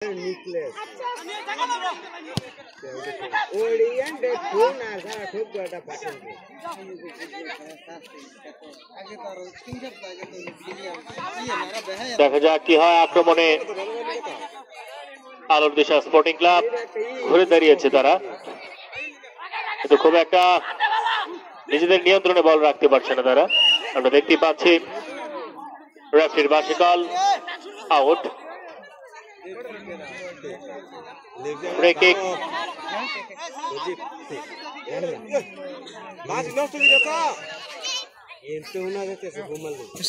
Necklace. Oriented phone asa thuk goda pattern ke. দেখা যাক কি হয় আক্রমণে আলোর দিশা স্পোর্টিং ক্লাব ঘুরে দাঁড়িয়েছে তারা, কিন্তু খুব একটা নিজেদের নিয়ন্ত্রণে বল রাখতে পারছে না তারা। আমরা দেখতে পাচ্ছি রেফারির বাঁশি call, out. Free kick,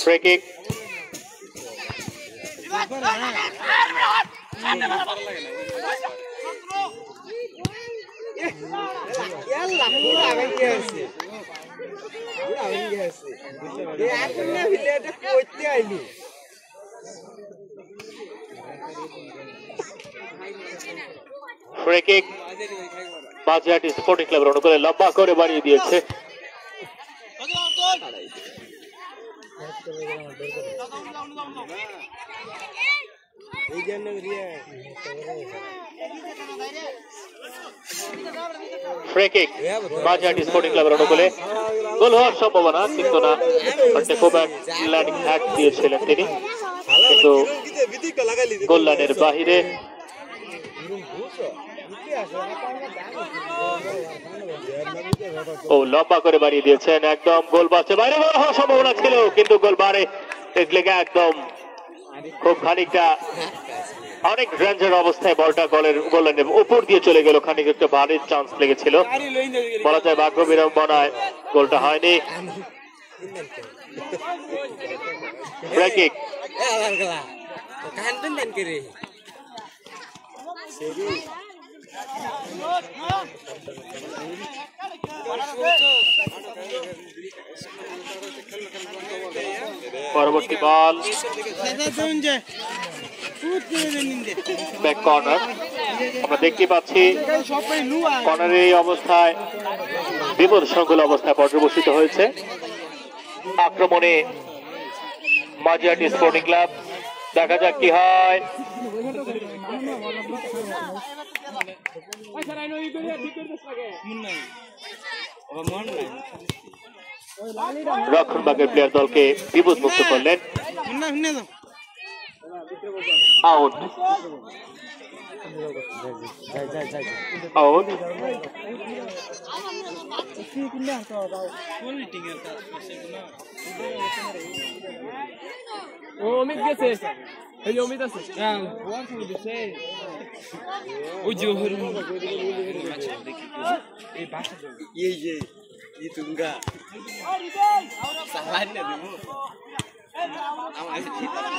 free kick, Yalla pura avenge ase. Pura avenge ase. Ye akunna village koitte aili. Free kick বাজিয়াটি স্পোর্টিং ক্লাবের অনুকূলে লম্বা করে বাড়িয়ে দিয়েছে। ফ্রি কিক বাজিয়াটি স্পোর্টিং ক্লাবের অনুকূলে, গোল হওয়ার সম্ভাবনা কিন্তু না, খুব এক ল্যান্ডিং হ্যাক দিয়েছিলেন তিনি, কিন্তু গোল লাইনের বাহিরে। ও লম্বা করে বাড়িয়ে দিয়েছেন, একদম গোল বাঁচে, বাইরে গোল হওয়ার সম্ভাবনা ছিল, কিন্তু গোল বারে লেগে একদম খুব খানিকটা অনেক রেঞ্জের অবস্থায় বলটা গোল লাইনের উপর দিয়ে চলে গেল, খানিক একটা বারের চান্স লেগেছিল, বলা যায় ভাগ্য বিড়ম্বনায় গোলটা হয়নি। ফ্রি কিক, পরবর্তী বল ব্যাক কর্নার। আমরা দেখতে পাচ্ছি কর্নারের এই অবস্থায় বিপদ সংকুল অবস্থায় পর্যবসিত হয়েছে। আক্রমণে মাজিয়াটি স্পোর্টিং ক্লাব, দেখা যাক কি হয়। রক্ষণভাগের প্লেয়ার দলকে বিপদ মুক্ত করলেন, আউট। আউট, অমিত গেছে, এই অমিত আছে, ওই যে এই যে ই তুঙ্গা সালান না দেবো আমার ঠিক আছে।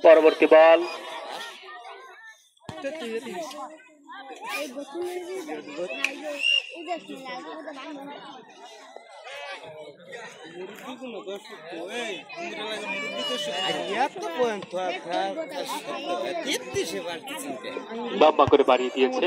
পরবর্তী বল লম্বা করে বাড়িয়ে দিয়েছে।